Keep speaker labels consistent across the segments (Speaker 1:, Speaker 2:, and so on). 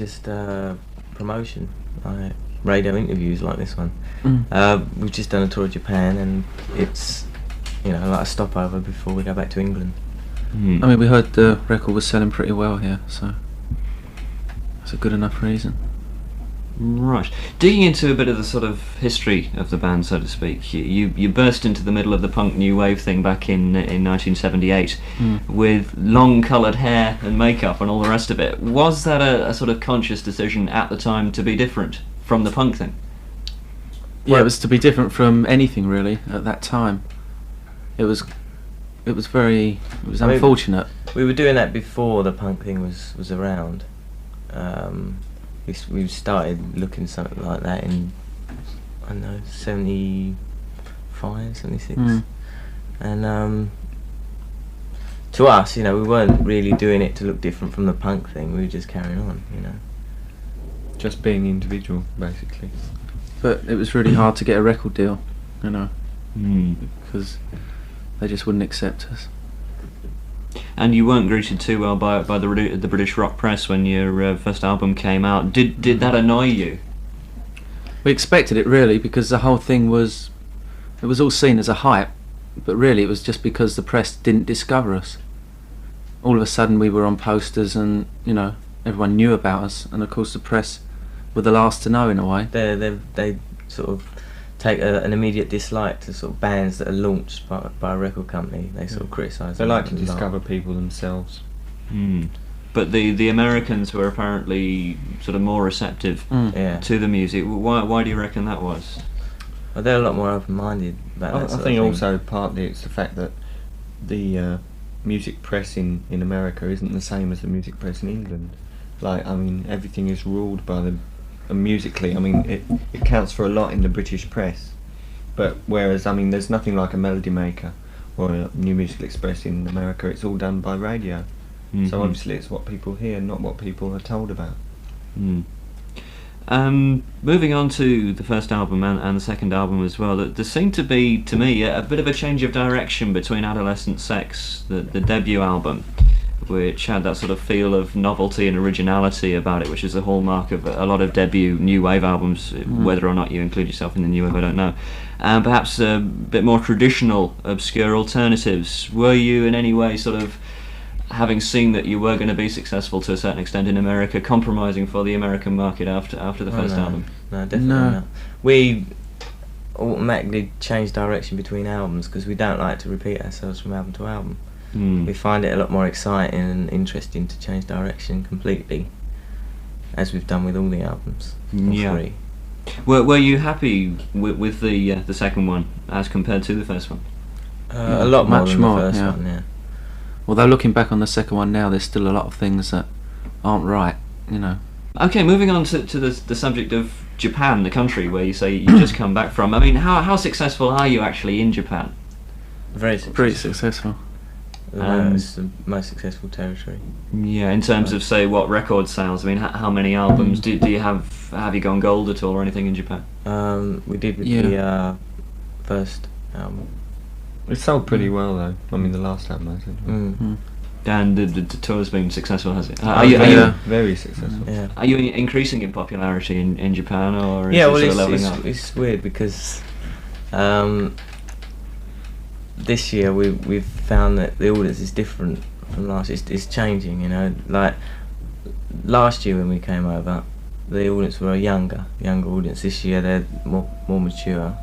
Speaker 1: just promotion, like radio interviews like this one. We've just done a tour of Japan, and it's, you know, like a stopover before we go back to England.
Speaker 2: I mean, we heard the record was selling pretty well here, so that's a good enough reason.
Speaker 3: Right. Digging into a bit of the sort of history of the band, so to speak, you burst into the middle of the punk new wave thing back in 1978 with long coloured hair and makeup and all the rest of it. Was that a sort of conscious decision at the time to be different from the punk thing?
Speaker 2: Yeah, it was to be different from anything really at that time. It was unfortunate.
Speaker 1: We were doing that before the punk thing was around. We started looking something like that in, I don't know, 75, 76. And to us, you know, we weren't really doing it to look different from the punk thing. We were just carrying on, you know.
Speaker 4: Just being individual, basically.
Speaker 2: But it was really hard to get a record deal, you know, because they just wouldn't accept us.
Speaker 3: And you weren't greeted too well by the British rock press when your first album came out. Did that annoy you?
Speaker 2: We expected it really, because the whole thing was all seen as a hype, but really it was just because the press didn't discover us. All of a sudden we were on posters, and you know, everyone knew about us, and of course the press were the last to know in a way.
Speaker 1: They sort of take an immediate dislike to sort of bands that are launched by a record company. They sort of criticise.
Speaker 4: They like to discover people themselves.
Speaker 3: But the Americans were apparently sort of more receptive to the music. Why do you reckon that was?
Speaker 1: Well, they're a lot more open-minded about that sort
Speaker 4: I think
Speaker 1: of thing.
Speaker 4: also partly it's the fact that the music press in America isn't the same as the music press in England. Like, I mean, everything is ruled by the musically. I mean, it counts for a lot in the British press, but whereas, I mean, there's nothing like a Melody Maker or a New Musical Express in America. It's all done by radio. So obviously it's what people hear, not what people are told about.
Speaker 3: Moving on to the first album and the second album as well, there seemed to be, to me, a bit of a change of direction between Adolescent Sex, the debut album, which had that sort of feel of novelty and originality about it, which is the hallmark of a lot of debut new wave albums, whether or not you include yourself in the new wave, I don't know. And perhaps a bit more traditional, obscure alternatives. Were you in any way sort of, having seen that you were going to be successful to a certain extent in America, compromising for the American market after the first album?
Speaker 1: No, definitely not. We automatically change direction between albums because we don't like to repeat ourselves from album to album. We find it a lot more exciting and interesting to change direction completely, as we've done with all the albums.
Speaker 3: Yeah. Were you happy with the second one as compared to the first one?
Speaker 1: A lot more than the first one, yeah.
Speaker 2: Although looking back on the second one now, there's still a lot of things that aren't right, you know.
Speaker 3: Okay, moving on to the subject of Japan, the country where you say you just come back from. I mean, how successful are you actually in Japan?
Speaker 1: Very successful.
Speaker 2: Pretty successful.
Speaker 1: It's the most successful territory.
Speaker 3: Yeah, in terms of, say, what record sales, I mean, how many albums do you have you gone gold at all or anything in Japan?
Speaker 1: We did with the first album.
Speaker 4: It sold pretty well though. I mean, the last album I think.
Speaker 3: And the tour's been successful, has it?
Speaker 4: Are you very successful?
Speaker 1: Yeah.
Speaker 3: Are you increasing in popularity in Japan, or is it sort of leveling up?
Speaker 1: It's weird because this year we've found that the audience is different from last year. It's changing, you know. Like last year when we came over, the audience were a younger audience. This year they're more mature,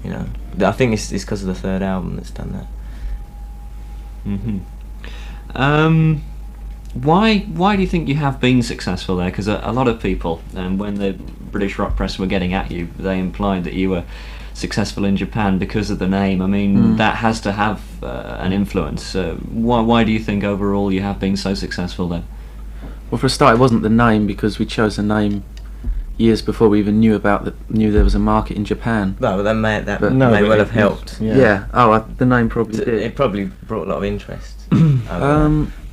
Speaker 1: you know. I think it's because of the third album that's done that.
Speaker 3: Why do you think you have been successful there? Because a lot of people, when the British rock press were getting at you, they implied that you were successful in Japan because of the name. I mean, that has to have an influence. Why do you think overall you have been so successful there?
Speaker 2: Well, for a start, it wasn't the name, because we chose the name years before we even knew there was a market in Japan.
Speaker 1: No, but that may well have helped.
Speaker 2: Yeah. The name probably did.
Speaker 1: It probably brought a lot of interest.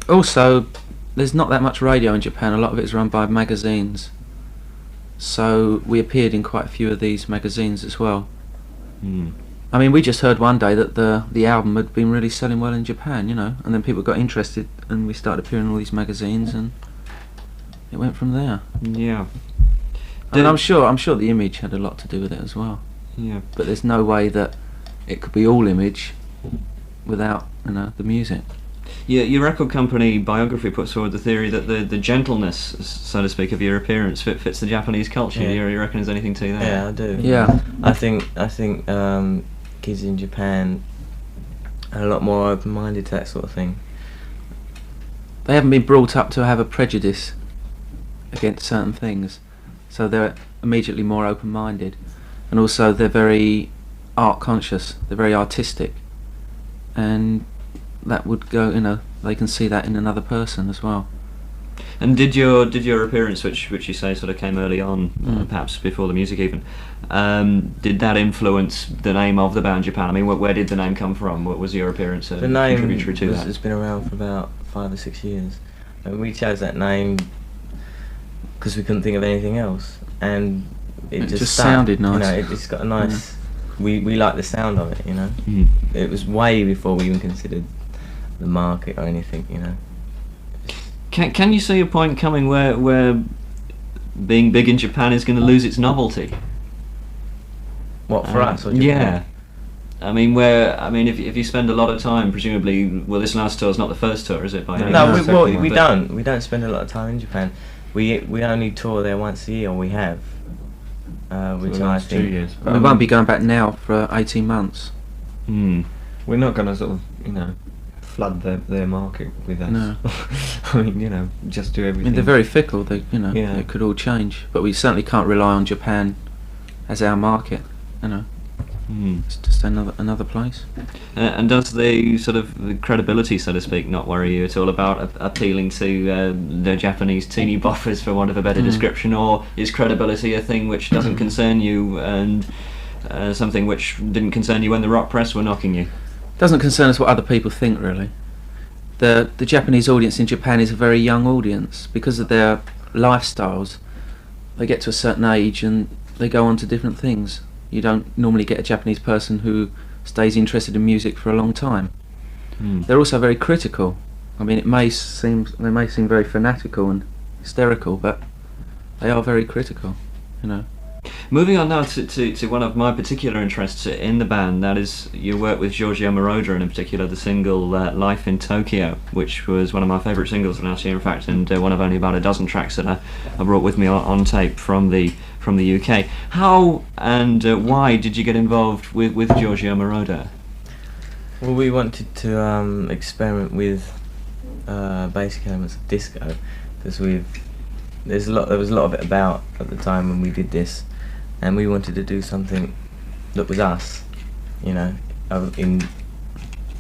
Speaker 2: Also, there's not that much radio in Japan. A lot of it is run by magazines. So we appeared in quite a few of these magazines as well. I mean, we just heard one day that the album had been really selling well in Japan, you know, and then people got interested and we started appearing in all these magazines, and it went from there.
Speaker 3: Yeah.
Speaker 2: And I'm sure the image had a lot to do with it as well.
Speaker 3: Yeah.
Speaker 2: But there's no way that it could be all image without, the music.
Speaker 3: Yeah, your record company biography puts forward the theory that the gentleness, so to speak, of your appearance fits the Japanese culture.
Speaker 1: Yeah.
Speaker 3: You reckon there's anything to that?
Speaker 1: Yeah, I do.
Speaker 2: Yeah.
Speaker 1: I think kids in Japan are a lot more open-minded to that sort of thing.
Speaker 2: They haven't been brought up to have a prejudice against certain things, so they're immediately more open-minded, and also they're very art conscious. They're very artistic, and that would go, they can see that in another person as well.
Speaker 3: And did your appearance, which you say sort of came early on, perhaps before the music even, did that influence the name of the band Japan? I mean, where did the name come from? What was your appearance
Speaker 1: The name
Speaker 3: contributory to that?
Speaker 1: has been around for about 5 or 6 years, and we chose that name because we couldn't think of anything else, and it just stuck.
Speaker 2: Sounded nice.
Speaker 1: It's got a nice. We like the sound of it.
Speaker 3: Mm.
Speaker 1: It was way before we even considered the market or anything.
Speaker 3: Can you see a point coming where being big in Japan is going to lose its novelty?
Speaker 1: What, for us or Japan?
Speaker 3: Yeah. I mean, if you spend a lot of time, presumably, this last tour is not the first tour, is it? By any
Speaker 1: No,
Speaker 3: means?
Speaker 1: we don't. We don't spend a lot of time in Japan. We only tour there once a year. We have, which I
Speaker 4: last 2
Speaker 1: think.
Speaker 4: years.
Speaker 2: We won't be going back now for 18 months.
Speaker 3: Mm.
Speaker 4: We're not going to sort of, flood their market with us.
Speaker 2: No.
Speaker 4: I mean, just do
Speaker 2: I
Speaker 4: everything.
Speaker 2: mean, they're very fickle. They,
Speaker 4: Yeah.
Speaker 2: it could all change. But we certainly can't rely on Japan as our market.
Speaker 3: Mm.
Speaker 2: It's just another place.
Speaker 3: And does the sort of the credibility, so to speak, not worry you at all about appealing to the Japanese teeny boppers, for want of a better description, or is credibility a thing which doesn't concern you, and something which didn't concern you when the rock press were knocking you?
Speaker 2: Doesn't concern us what other people think, really. The Japanese audience in Japan is a very young audience because of their lifestyles. They get to a certain age and they go on to different things. You don't normally get a Japanese person who stays interested in music for a long time.
Speaker 3: Mm.
Speaker 2: They're also very critical. I mean, they may seem very fanatical and hysterical, but they are very critical.
Speaker 3: Moving on now to one of my particular interests in the band, that is your work with Giorgio Moroder, and in particular the single Life in Tokyo, which was one of my favourite singles of last year, in fact, and one of only about a dozen tracks that I brought with me on tape from the UK. How and why did you get involved with Giorgio Moroder?
Speaker 1: Well, we wanted to experiment with basic elements of disco, because there was a lot of it about at the time when we did this, and we wanted to do something that was us,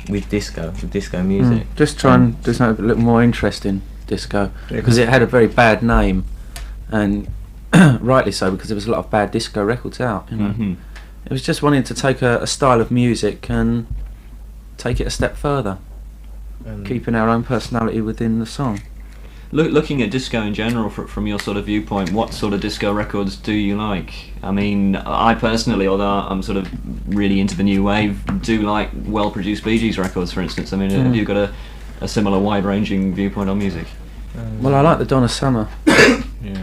Speaker 1: with disco music.
Speaker 2: Just try and do something a little more interesting, disco, because it had a very bad name, and rightly so, because there was a lot of bad disco records out.
Speaker 3: Mm-hmm.
Speaker 2: It was just wanting to take a style of music and take it a step further, keeping our own personality within the song.
Speaker 3: Looking at disco in general, from your sort of viewpoint, what sort of disco records do you like? I mean, I personally, although I'm sort of really into the new wave, do like well-produced Bee Gees records, for instance. I mean, have you got a similar wide-ranging viewpoint on music?
Speaker 2: Well, I like the Donna Summer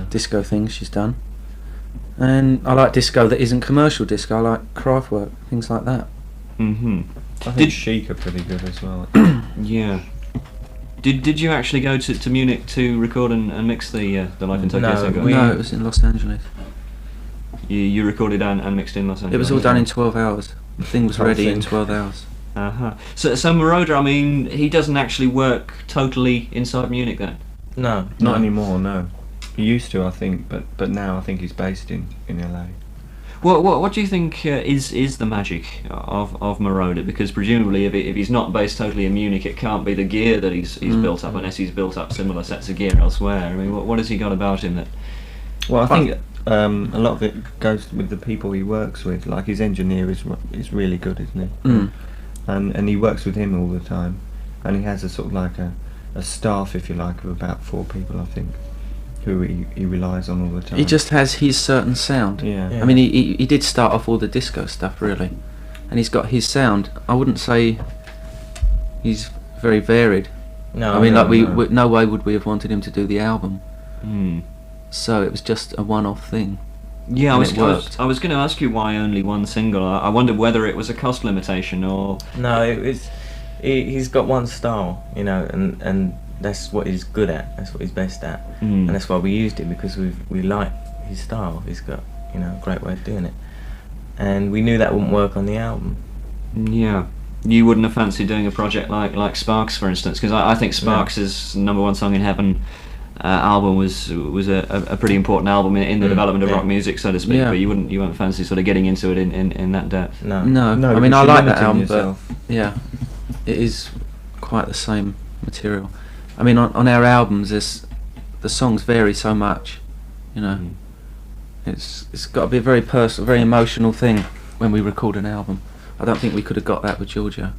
Speaker 2: disco things she's done, and I like disco that isn't commercial disco. I like Kraftwerk, things like that.
Speaker 3: Mm-hmm.
Speaker 4: I think Chic are pretty good as well.
Speaker 3: Yeah. Did you actually go to Munich to record and mix the Life in Tokyo single?
Speaker 2: No, it was in Los Angeles.
Speaker 3: You recorded and mixed in Los Angeles?
Speaker 2: It was all done in 12 hours. The thing was ready in 12 hours.
Speaker 3: Uh-huh. So Moroder, I mean, he doesn't actually work totally inside Munich then?
Speaker 1: No.
Speaker 4: Not anymore, no. He used to, I think, but now I think he's based in LA.
Speaker 3: What do you think is the magic of Moroder? Because presumably, if he's not based totally in Munich, it can't be the gear that he's built up, unless he's built up similar sets of gear elsewhere. I mean, what has he got about him that?
Speaker 4: Well, I think a lot of it goes with the people he works with. Like, his engineer is really good, isn't he?
Speaker 2: Mm.
Speaker 4: And he works with him all the time, and he has a sort of like a staff, if you like, of about 4 people, I think, who he relies on all the time.
Speaker 2: He just has his certain sound.
Speaker 4: Yeah.
Speaker 2: I mean, he did start off all the disco stuff, really, and he's got his sound. I wouldn't say he's very varied.
Speaker 1: No.
Speaker 2: I mean,
Speaker 1: no,
Speaker 2: like no way would we have wanted him to do the album, So it was just a one-off thing.
Speaker 3: Yeah, I
Speaker 2: And
Speaker 3: was
Speaker 2: it
Speaker 3: I was going to ask you why only one single. I wondered whether it was a cost limitation or.
Speaker 1: No, he's got one style, you know, and that's what he's good at. That's what he's best at, and that's why we used it, because we like his style. He's got, you know, a great way of doing it, and we knew that wouldn't work on the album.
Speaker 3: Yeah. You wouldn't have fancied doing a project like Sparks, for instance, because I think Sparks' number one song in Heaven album was a pretty important album in the development of rock music, so to speak.
Speaker 2: Yeah.
Speaker 3: But you wouldn't fancy sort of getting into it in that depth.
Speaker 1: No.
Speaker 2: No, I mean,
Speaker 4: because
Speaker 2: I
Speaker 4: you're
Speaker 2: like that
Speaker 4: limiting
Speaker 2: album,
Speaker 4: yourself.
Speaker 2: but yeah, it is quite the same material. I mean, on our albums, the songs vary so much, you know. It's got to be a very personal, very emotional thing when we record an album. I don't think we could have got that with Georgia.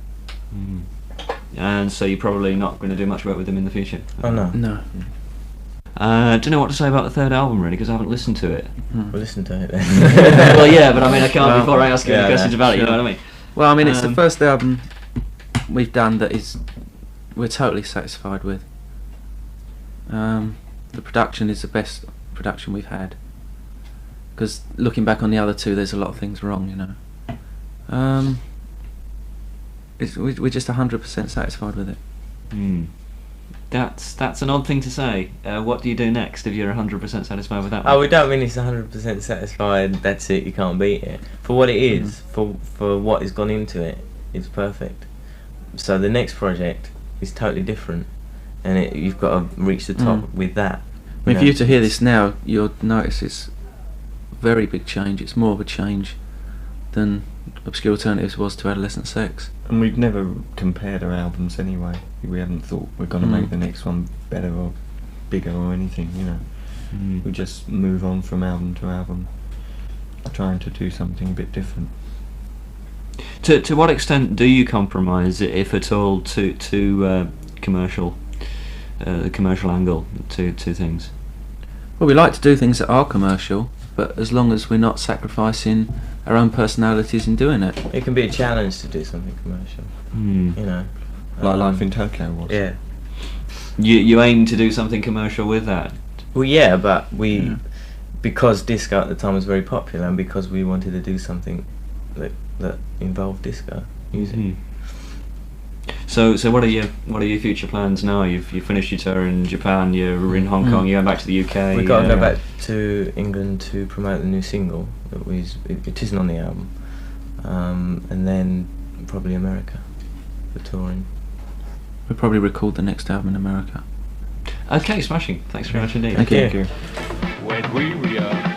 Speaker 3: And so you're probably not going to do much work with them in the future.
Speaker 1: Oh no.
Speaker 2: No.
Speaker 3: Do you know what to say about the third album, really? Because I haven't listened to it.
Speaker 1: We'll listen to it then.
Speaker 3: Well, yeah, but I mean, I can't before I ask you any questions about it. You
Speaker 2: sure.
Speaker 3: know what I mean?
Speaker 2: Well, I mean, it's the first album we've done that we're totally satisfied with. The production is the best production we've had. Because looking back on the other two, there's a lot of things wrong, you know. We're just 100% satisfied with it.
Speaker 3: That's an odd thing to say. What do you do next if you're 100% satisfied with that?
Speaker 1: Oh, we don't mean it's 100% satisfied. That's it. You can't beat it for what it is. For what has gone into it, it's perfect. So the next project is totally different, and you've got to reach the top with that.
Speaker 2: I mean, for you to hear this now, you'll notice it's a very big change. It's more of a change than Obscure Alternatives was to Adolescent Sex.
Speaker 4: And we've never compared our albums anyway. We haven't thought we're going to make the next one better or bigger or anything, you know. We just move on from album to album, trying to do something a bit different.
Speaker 3: To what extent do you compromise, if at all, to commercial, the commercial angle to things?
Speaker 2: Well, we like to do things that are commercial, but as long as we're not sacrificing our own personalities in doing it.
Speaker 1: It can be a challenge to do something commercial, you know.
Speaker 4: Like Life in Tokyo was.
Speaker 1: Yeah.
Speaker 3: You aim to do something commercial with that?
Speaker 1: Well, yeah, but because disco at the time was very popular, and because we wanted to do something that involved disco music.
Speaker 3: So what are your future plans now? You've finished your tour in Japan. You're in Hong Kong. You're going back to the UK.
Speaker 1: We've got to go back to England to promote the new single. It isn't on the album, and then probably America for touring.
Speaker 2: We'll probably record the next album in America.
Speaker 3: Okay, smashing. Thanks very much indeed.
Speaker 2: Thank you.
Speaker 4: Thank you.
Speaker 5: When we were young.